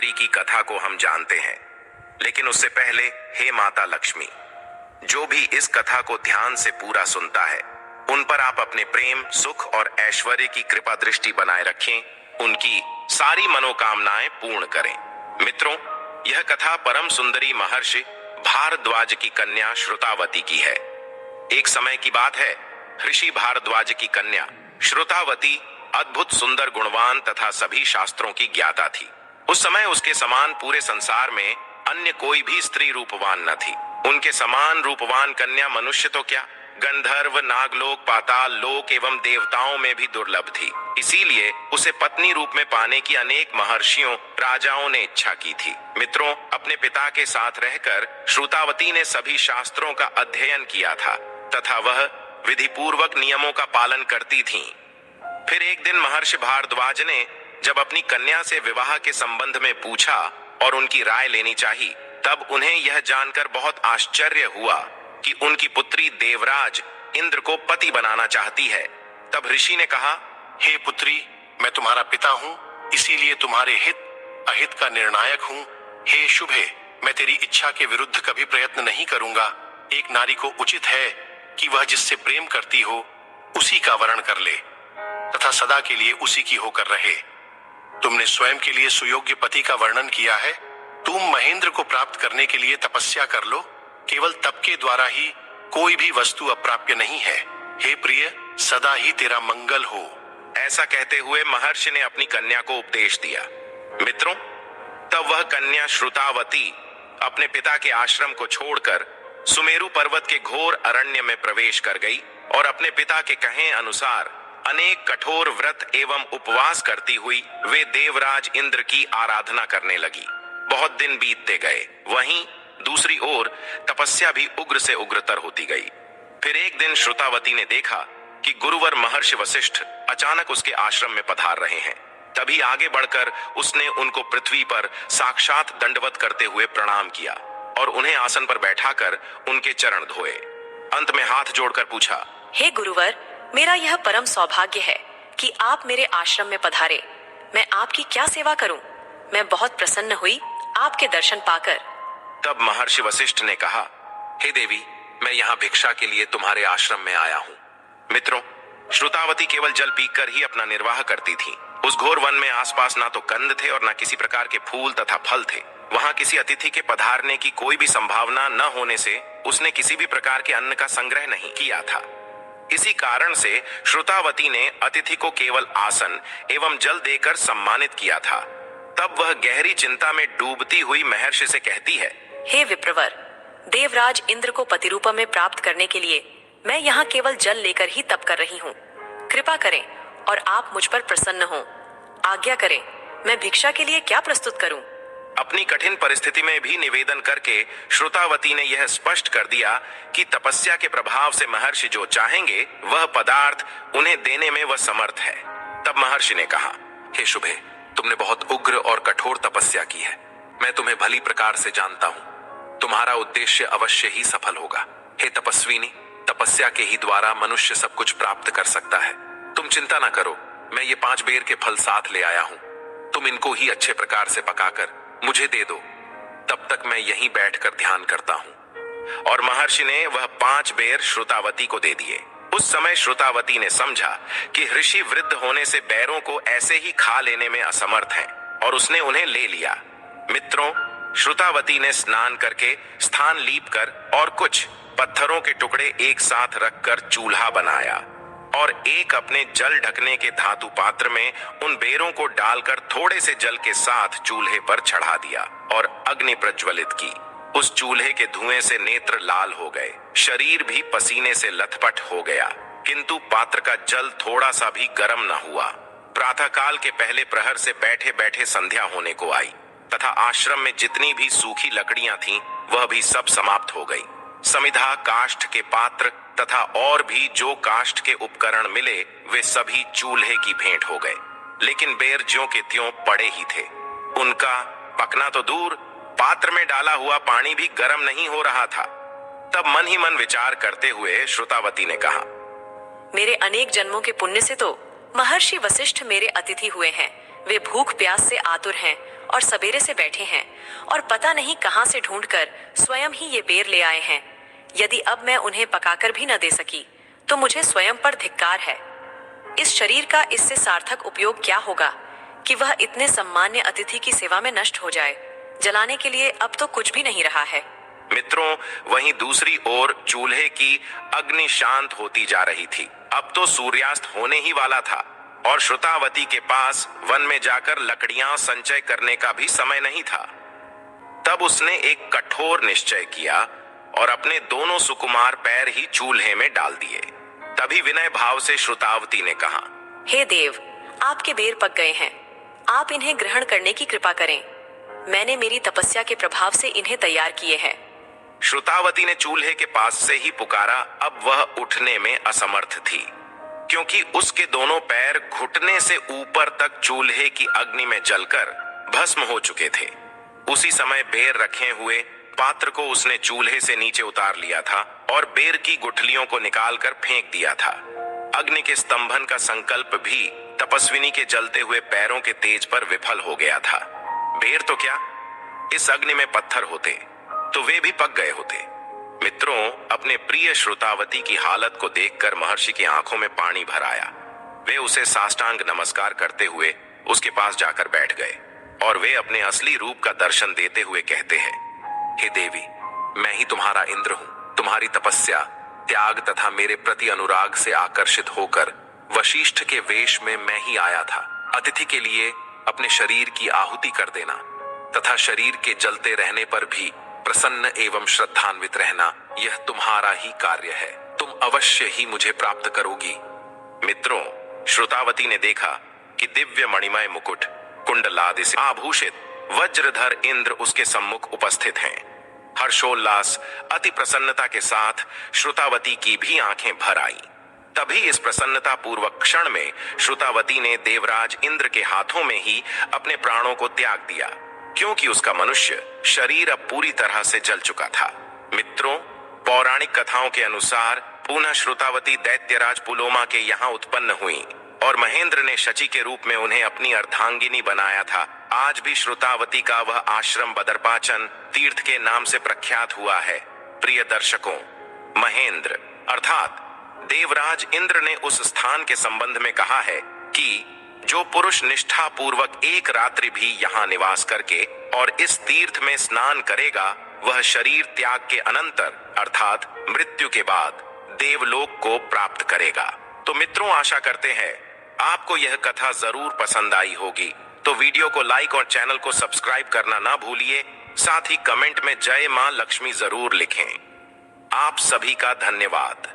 स्त्री की कथा को हम जानते हैं, लेकिन उससे पहले हे माता लक्ष्मी, जो भी इस कथा को ध्यान से पूरा सुनता है, उन पर आप अपने प्रेम, सुख और ऐश्वर्य की कृपा दृष्टि बनाए रखें, उनकी सारी मनोकामनाएं पूर्ण करें। मित्रों, यह कथा परम सुंदरी महर्षि भारद्वाज की कन्या श्रुतावती की है। एक समय की बात है, ऋषि भारद्वाज की कन्या श्रुतावती अद्भुत सुंदर, गुणवान तथा सभी शास्त्रों की ज्ञाता थी। उस समय उसके समान पूरे संसार में अन्य कोई भी स्त्री रूपवान न थी। उनके समान रूपवान कन्या मनुष्य तो क्या, गंधर्व, नागलोक, पाताल लोक एवं देवताओं में भी दुर्लभ थी। इसीलिए उसे पत्नी रूप में पाने की अनेक महर्षियों, राजाओं ने इच्छा की थी। मित्रों, अपने पिता के साथ रहकर श्रुतावती ने सभी शास्त्रों का अध्ययन किया था तथा वह विधि पूर्वक नियमों का पालन करती थीं। फिर एक दिन महर्षि भारद्वाज ने जब अपनी कन्या से विवाह के संबंध में पूछा और उनकी राय लेनी चाहिए, तब उन्हें यह जानकर बहुत आश्चर्य हुआ कि उनकी पुत्री देवराज इंद्र को पति बनाना चाहती है। तब ऋषि ने कहा, हे पुत्री, मैं तुम्हारा पिता हूँ, इसीलिए तुम्हारे हित अहित का निर्णायक हूँ। हे शुभे, मैं तेरी इच्छा के विरुद्ध कभी प्रयत्न नहीं करूंगा। एक नारी को उचित है कि वह जिससे प्रेम करती हो उसी का वरण कर ले तथा सदा के लिए उसी की होकर रहे। तुमने स्वयं के लिए सुयोग्य पति का वर्णन किया है। तुम महेंद्र को प्राप्त करने के लिए तपस्या कर लो। केवल तप के द्वारा ही कोई भी वस्तु अप्राप्य नहीं है। हे प्रिय, सदा ही तेरा मंगल हो। ऐसा कहते हुए महर्षि ने अपनी कन्या को उपदेश दिया। मित्रों, तब वह कन्या श्रुतावती अपने पिता के आश्रम को छोड़कर सुमेरु पर्वत के घोर अरण्य में प्रवेश कर गई और अपने पिता के कहे अनुसार अनेक कठोर व्रत एवं उपवास करती हुई वे देवराज इंद्र की आराधना करने लगी। बहुत दिन बीतते गए। वहीं दूसरी ओर तपस्या भी उग्र से उग्रतर होती गई। फिर एक दिन श्रुतावती ने देखा कि गुरुवर महर्षि वशिष्ठ अचानक उसके आश्रम में पधार रहे हैं। तभी आगे बढ़कर उसने उनको पृथ्वी पर साक्षात दंडवत करते हुए प्रणाम किया और उन्हें आसन पर बैठाकर उनके चरण धोए। अंत में हाथ जोड़कर पूछा, हे गुरुवर, मेरा यह परम सौभाग्य है कि आप मेरे आश्रम में पधारे। मैं आपकी क्या सेवा करूं? मैं बहुत प्रसन्न हुई आपके दर्शन पाकर। तब महर्षि वशिष्ठ ने कहा, हे देवी, मैं यहाँ भिक्षा के लिए तुम्हारे आश्रम में आया हूँ। मित्रों, श्रुतावती केवल जल पीकर ही अपना निर्वाह करती थी। उस घोर वन में आसपास ना तो कंद थे और न किसी प्रकार के फूल तथा फल थे। वहां किसी अतिथि के पधारने की कोई भी संभावना न होने से उसने किसी भी प्रकार के अन्न का संग्रह नहीं किया था। इसी कारण से श्रुतावती ने अतिथि को केवल आसन एवं जल देकर सम्मानित किया था। तब वह गहरी चिंता में डूबती हुई महर्षि से कहती है, हे विप्रवर, देवराज इंद्र को पति रूप में प्राप्त करने के लिए मैं यहाँ केवल जल लेकर ही तप कर रही हूँ। कृपा करें और आप मुझ पर प्रसन्न हों। आज्ञा करें, मैं भिक्षा के लिए क्या प्रस्तुत करूं? अपनी कठिन परिस्थिति में भी निवेदन करके श्रुतावती ने यह स्पष्ट कर दिया कि तपस्या के प्रभाव से महर्षि जो चाहेंगे वह पदार्थ उन्हें देने में वह समर्थ है। तब महर्षि ने कहा, हे शुभे, तुमने बहुत उग्र और कठोर तपस्या की है। मैं तुम्हें भली प्रकार से जानता हूँ। तुम्हारा उद्देश्य अवश्य ही सफल होगा। हे तपस्विनी, तपस्या के ही द्वारा मनुष्य सब कुछ प्राप्त कर सकता है। तुम चिंता न करो, मैं ये 5 बेर के फल साथ ले आया हूँ। तुम इनको ही अच्छे प्रकार से पकाकर मुझे दे दो। तब तक मैं यहीं बैठकर ध्यान करता हूँ। और महर्षि ने वह 5 बेर श्रुतावती को दे दिए। उस समय श्रुतावती ने समझा कि ऋषि वृद्ध होने से बैरों को ऐसे ही खा लेने में असमर्थ हैं और उसने उन्हें ले लिया। मित्रों, श्रुतावती ने स्नान करके स्थान लीप कर और कुछ पत्थरों के टुकड़े एक साथ रखकर चूल्हा बनाया और एक अपने जल ढकने के धातु पात्र में उन बेरों को डालकर थोड़े से जल के साथ चूल्हे पर चढ़ा दिया और अग्नि प्रज्वलित की। उस चूल्हे के धुएं से नेत्र लाल हो गए, शरीर भी पसीने से लथपथ हो गया, किंतु पात्र का जल थोड़ा सा भी गर्म न हुआ। प्रातःकाल के पहले प्रहर से बैठे बैठे संध्या होने को आई तथा आश्रम में जितनी भी सूखी लकड़ियां थीं वह भी सब समाप्त हो गई। समिधा, काष्ठ के पात्र तथा और भी जो काष्ठ के उपकरण मिले वे सभी चूल्हे की भेंट हो गए, लेकिन बेर ज्यों के त्यों पड़े ही थे। उनका पकना तो दूर, पात्र में डाला हुआ पानी भी गर्म नहीं हो रहा था। तब मन ही मन विचार करते हुए श्रुतावती ने कहा, मेरे अनेक जन्मों के पुण्य से तो महर्षि वशिष्ठ मेरे अतिथि हुए हैं। वे भूख प्यास से आतुर हैं और सवेरे से बैठे हैं और पता नहीं कहां से ढूंढकर स्वयं ही ये बेर ले आए हैं। यदि अब मैं उन्हें पकाकर भी न दे सकी तो मुझे स्वयं पर धिक्कार है। इस शरीर का इससे सार्थक उपयोग क्या होगा कि वह इतने सम्मान्य अतिथि की सेवा में नष्ट हो जाए। जलाने के लिए अब तो कुछ भी नहीं रहा है। मित्रों, वहीं दूसरी ओर चूल्हे की अग्नि शांत होती जा रही थी। अब तो सूर्यास्त होने ही वाला था और श्रुतावती के पास वन में जाकर लकड़ियां संचय करने का भी समय नहीं था। तब उसने एक कठोर निश्चय किया और अपने दोनों सुकुमार पैर ही चूल्हे में डाल दिए। तभी विनय भाव से श्रुतावती ने कहा, हे देव, आपके बेर पक गए हैं, आप इन्हें ग्रहण करने की कृपा करें। मैंने मेरी तपस्या के प्रभाव से इन्हें तैयार किए हैं। श्रुतावती ने चूल्हे के पास से ही पुकारा। अब वह उठने में असमर्थ थी क्योंकि उसके दोनों पैर घुटने से ऊपर तक चूल्हे की अग्नि में जलकर भस्म हो चुके थे। उसी समय बेर रखे हुए पात्र को उसने चूल्हे से नीचे उतार लिया था और बेर की गुठलियों को निकालकर फेंक दिया था। अग्नि के स्तंभन का संकल्प भी तपस्विनी के जलते हुए पैरों के तेज पर विफल हो गया था। बेर तो क्या, इस अग्नि में पत्थर होते तो वे भी पक गए होते। मित्रों, अपने प्रिय श्रुतावती की हालत को देखकर महर्षि की आंखों में पानी भर आया। वे उसे साष्टांग नमस्कार करते हुए उसके पास जाकर बैठ गए और वे अपने असली रूप का दर्शन देते हुए कहते हैं, हे देवी, मैं ही तुम्हारा इंद्र हूं। तुम्हारी तपस्या, त्याग तथा मेरे प्रति अनुराग से आकर्षित होकर वशिष्ठ के वेश में मैं ही आया था। अतिथि के लिए अपने शरीर की आहुति कर देना तथा शरीर के जलते रहने पर भी प्रसन्न एवं श्रद्धान्वित रहना, यह तुम्हारा ही कार्य है। तुम अवश्य ही मुझे प्राप्त करोगी। मित्रों, श्रुतावती ने देखा कि दिव्य मणिमय मुकुट, कुंडलादि से आभूषित वज्रधर इंद्र उसके सम्मुख उपस्थित हैं। हर्षोल्लास, अति प्रसन्नता के साथ श्रुतावती की भी आंखें भर आईं। तभी इस प्रसन्नता पूर्वक क्षण में श्रुतावती ने देवराज इंद्र के हाथों में ही अपने प्राणों को त्याग दिया, क्योंकि उसका मनुष्य शरीर अब पूरी तरह से जल चुका था। मित्रों, पौराणिक कथाओं के अनुसार पुनः श्रुतावती दैत्यराज पुलोमा के यहाँ उत्पन्न हुई और महेंद्र ने शची के रूप में उन्हें अपनी अर्धांगिनी बनाया था। आज भी श्रुतावती का वह आश्रम बदरपाचन तीर्थ के नाम से प्रख्यात हुआ है। प्रिय दर्शकों, महेंद्र अर्थात देवराज इंद्र ने उस स्थान के संबंध में कहा है कि जो पुरुष निष्ठा पूर्वक एक रात्रि भी यहाँ निवास करके और इस तीर्थ में स्नान करेगा, वह शरीर त्याग के अनंतर अर्थात मृत्यु के बाद देवलोक को प्राप्त करेगा। तो मित्रों, आशा करते हैं आपको यह कथा जरूर पसंद आई होगी। तो वीडियो को लाइक और चैनल को सब्सक्राइब करना ना भूलिए। साथ ही कमेंट में जय मां लक्ष्मी जरूर लिखें। आप सभी का धन्यवाद।